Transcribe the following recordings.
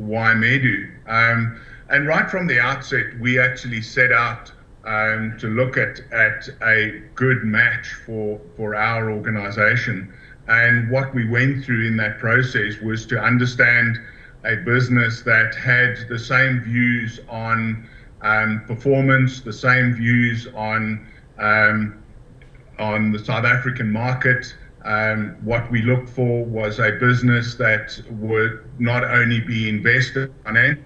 why Medu. And right from the outset, we actually set out to look at a good match for our organization. And what we went through in that process was to understand a business that had the same views on performance, the same views on the South African market. What we looked for was a business that would not only be invested in,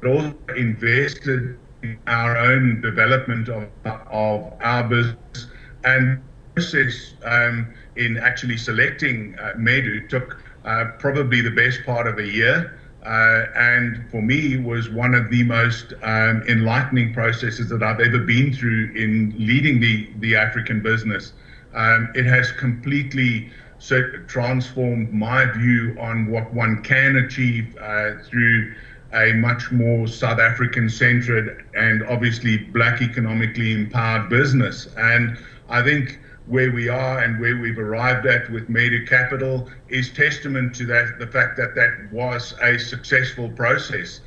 but also invested in our own development of our business. And the process in actually selecting Medu took probably the best part of a year. And for me, was one of the most enlightening processes that I've ever been through in leading the African business. It has completely transformed my view on what one can achieve through a much more South African-centered and obviously Black economically empowered business. And I think where we are and where we've arrived at with Medu Capital is testament to that, the fact that that was a successful process.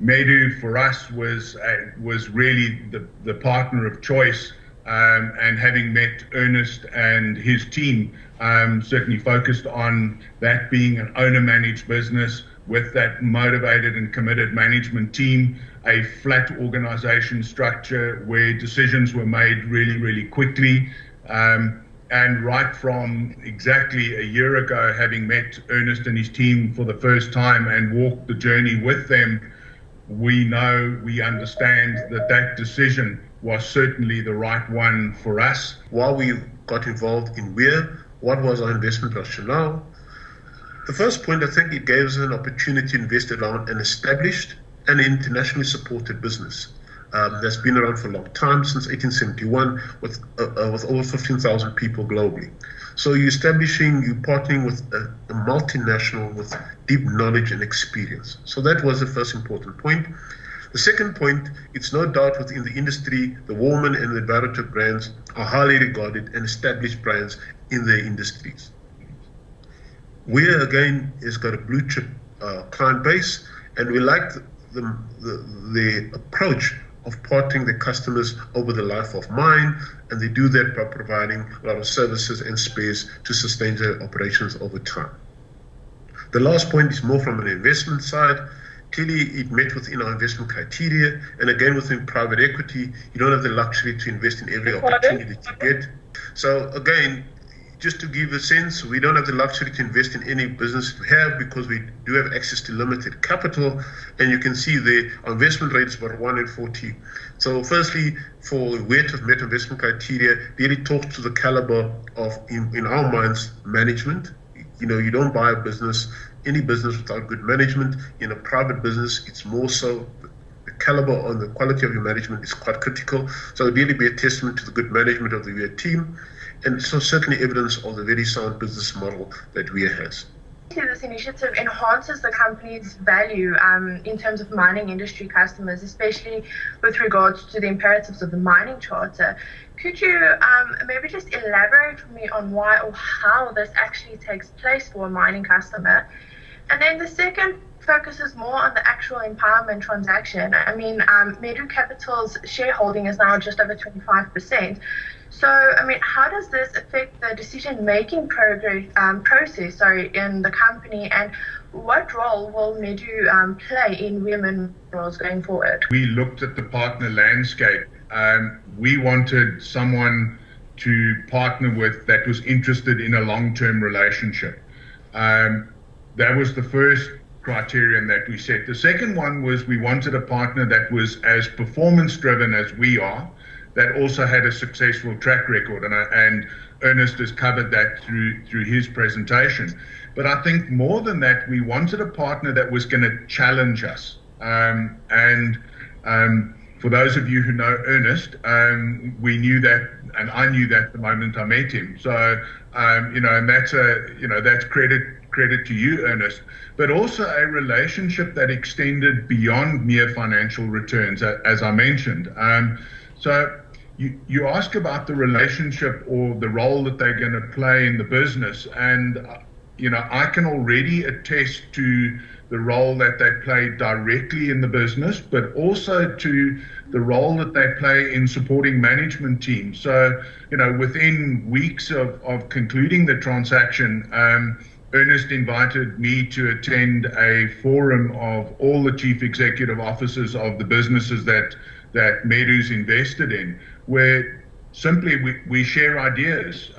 Medu for us was really the partner of choice, and having met Ernest and his team, certainly focused on that being an owner-managed business with that motivated and committed management team, a flat organization structure where decisions were made really, really quickly. And right from exactly a year ago, having met Ernest and his team for the first time and walked the journey with them, we understand that decision was certainly the right one for us. While we got involved in Weir, what was our investment rationale? The first point, I think it gave us an opportunity to invest around an established and internationally supported business that's been around for a long time, since 1871, with over 15,000 people globally. So you're partnering with a multinational with deep knowledge and experience. So that was the first important point. The second point, it's no doubt within the industry, the Woolman and the Barrow brands are highly regarded and established brands in their industries. Weir, again, has got a blue chip client base, and we like the approach of partnering the customers over the life of mine, and they do that by providing a lot of services and space to sustain their operations over time. The last point is more from an investment side. Clearly, it met within our investment criteria, and again, within private equity, you don't have the luxury to invest in every opportunity that you get. So again, just to give a sense, we don't have the luxury to invest in any business we have because we do have access to limited capital, and you can see our investment rate is about 1 in 40. So firstly, for Weir to have met investment criteria, really talks to the caliber of, in our minds, management. You know, you don't buy any business without good management. In a private business, it's more so the caliber and the quality of your management is quite critical. So it really be a testament to the good management of the Weir team, and so certainly evidence of the very sound business model that Weir has. This initiative enhances the company's value in terms of mining industry customers, especially with regards to the imperatives of the mining charter. Could you maybe just elaborate for me on why or how this actually takes place for a mining customer? And then the second focuses more on the actual empowerment transaction. I mean, Medu Capital's shareholding is now just over 25%. So, I mean, how does this affect the decision-making process in the company, and what role will Medu play in Weir Minerals going forward? We looked at the partner landscape. We wanted someone to partner with that was interested in a long-term relationship. That was the first criterion that we set. The second one was we wanted a partner that was as performance-driven as we are, that also had a successful track record, and Ernest has covered that through his presentation. But I think more than that, we wanted a partner that was going to challenge us. For those of you who know Ernest, we knew that, and I knew that the moment I met him. So, and that's credit to you, Ernest, but also a relationship that extended beyond mere financial returns, as I mentioned. So you ask about the relationship or the role that they're going to play in the business, and I can already attest to the role that they play directly in the business, but also to the role that they play in supporting management teams. So, within weeks of concluding the transaction, Ernest invited me to attend a forum of all the chief executive officers of the businesses that Medu's invested in, where simply we share ideas.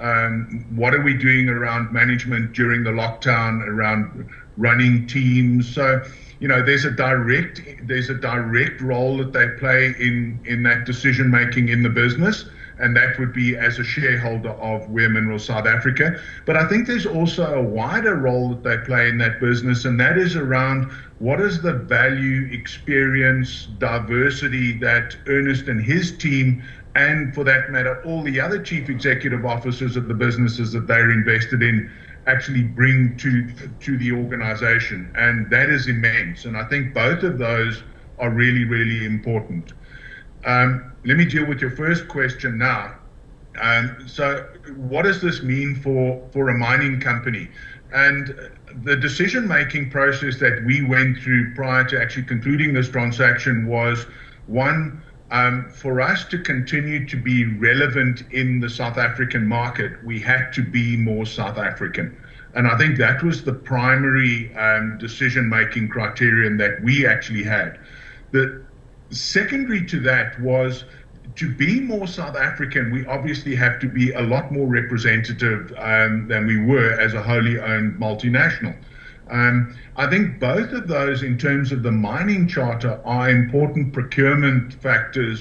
What are we doing around management during the lockdown, around running teams? So, there's a direct role that they play in that decision making in the business, and that would be as a shareholder of Weir Minerals South Africa. But I think there's also a wider role that they play in that business, and that is around what is the value, experience, diversity that Ernest and his team, and for that matter, all the other chief executive officers of the businesses that they're invested in, actually bring to the organization. And that is immense. And I think both of those are really, really important. Let me deal with your first question now. So what does this mean for a mining company? And the decision-making process that we went through prior to actually concluding this transaction was, one, for us to continue to be relevant in the South African market, we had to be more South African. And I think that was the primary decision-making criterion that we actually had. The secondary to that was, to be more South African, we obviously have to be a lot more representative than we were as a wholly owned multinational. I think both of those, in terms of the mining charter, are important procurement factors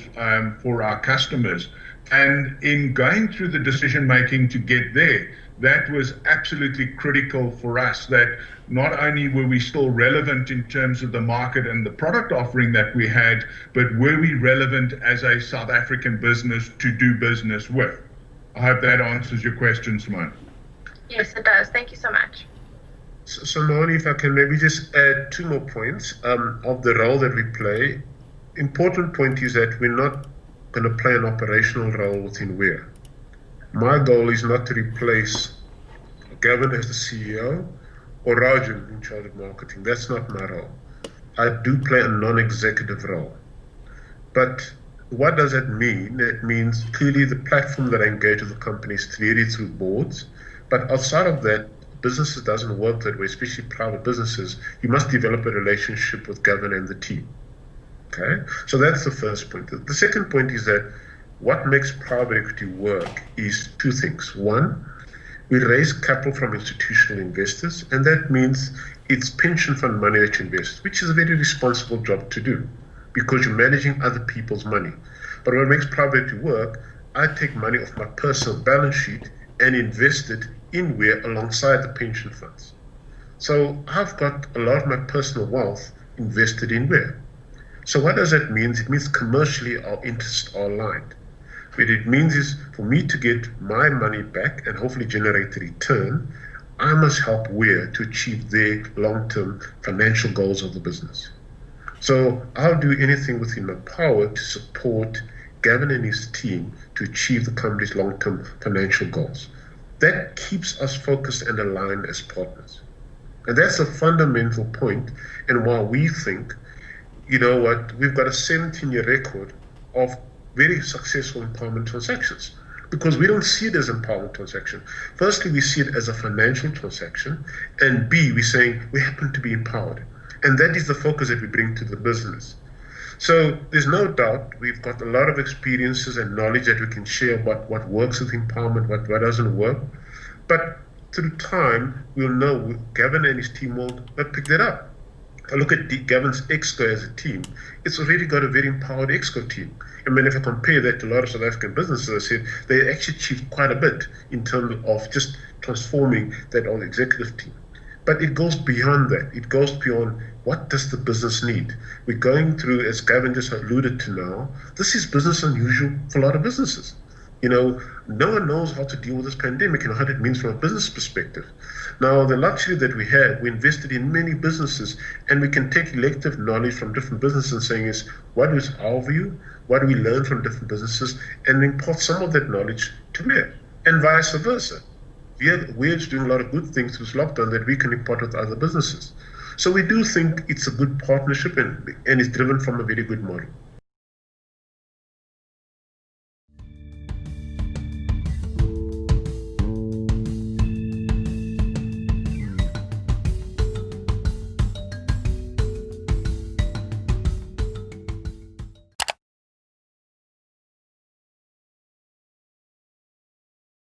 for our customers. And in going through the decision making to get there, that was absolutely critical for us, that not only were we still relevant in terms of the market and the product offering that we had, but were we relevant as a South African business to do business with. I hope that answers your question, Simone. Yes, it does. Thank you so much. So Simone, if I can maybe just add two more points of the role that we play. Important point is that we're not going to play an operational role within Weir. My goal is not to replace Gavin as the CEO or Rajan in charge of marketing. That's not my role. I do play a non-executive role. But what does that mean? It means clearly the platform that I engage with the company is clearly through boards. But outside of that, businesses doesn't work that way, especially private businesses. You must develop a relationship with Gavin and the team. Okay? So that's the first point. The second point is that what makes private equity work is two things. One, we raise capital from institutional investors, and that means it's pension fund money that you invest, which is a very responsible job to do because you're managing other people's money. But what makes private equity work, I take money off my personal balance sheet and invest it in Weir alongside the pension funds. So I've got a lot of my personal wealth invested in Weir. So what does that mean? It means commercially our interests are aligned. What it means is for me to get my money back and hopefully generate a return, I must help Weir to achieve their long-term financial goals of the business. So I'll do anything within my power to support Gavin and his team to achieve the company's long-term financial goals. That keeps us focused and aligned as partners. And that's a fundamental point, and why we think, we've got a 17-year record of very successful empowerment transactions, because we don't see it as an empowerment transaction. Firstly, we see it as a financial transaction, and B, we're saying we happen to be empowered. And that is the focus that we bring to the business. So there's no doubt we've got a lot of experiences and knowledge that we can share about what works with empowerment, what doesn't work. But through time, we'll know Gavin and his team will pick that up. I look at Gavin's Exco as a team. It's already got a very empowered Exco team. I mean, if I compare that to a lot of South African businesses, I said they actually achieved quite a bit in terms of just transforming that old executive team. But it goes beyond that. It goes beyond what does the business need. We're going through, as Gavin just alluded to now, this is business unusual for a lot of businesses. No one knows how to deal with this pandemic and what it means from a business perspective. Now, the luxury that we have, we invested in many businesses, and we can take elective knowledge from different businesses and saying is, what is our view? What do we learn from different businesses? And import some of that knowledge to Weir, and vice versa. Weir's doing a lot of good things through this lockdown that we can import with other businesses. So we do think it's a good partnership and it's driven from a very good model.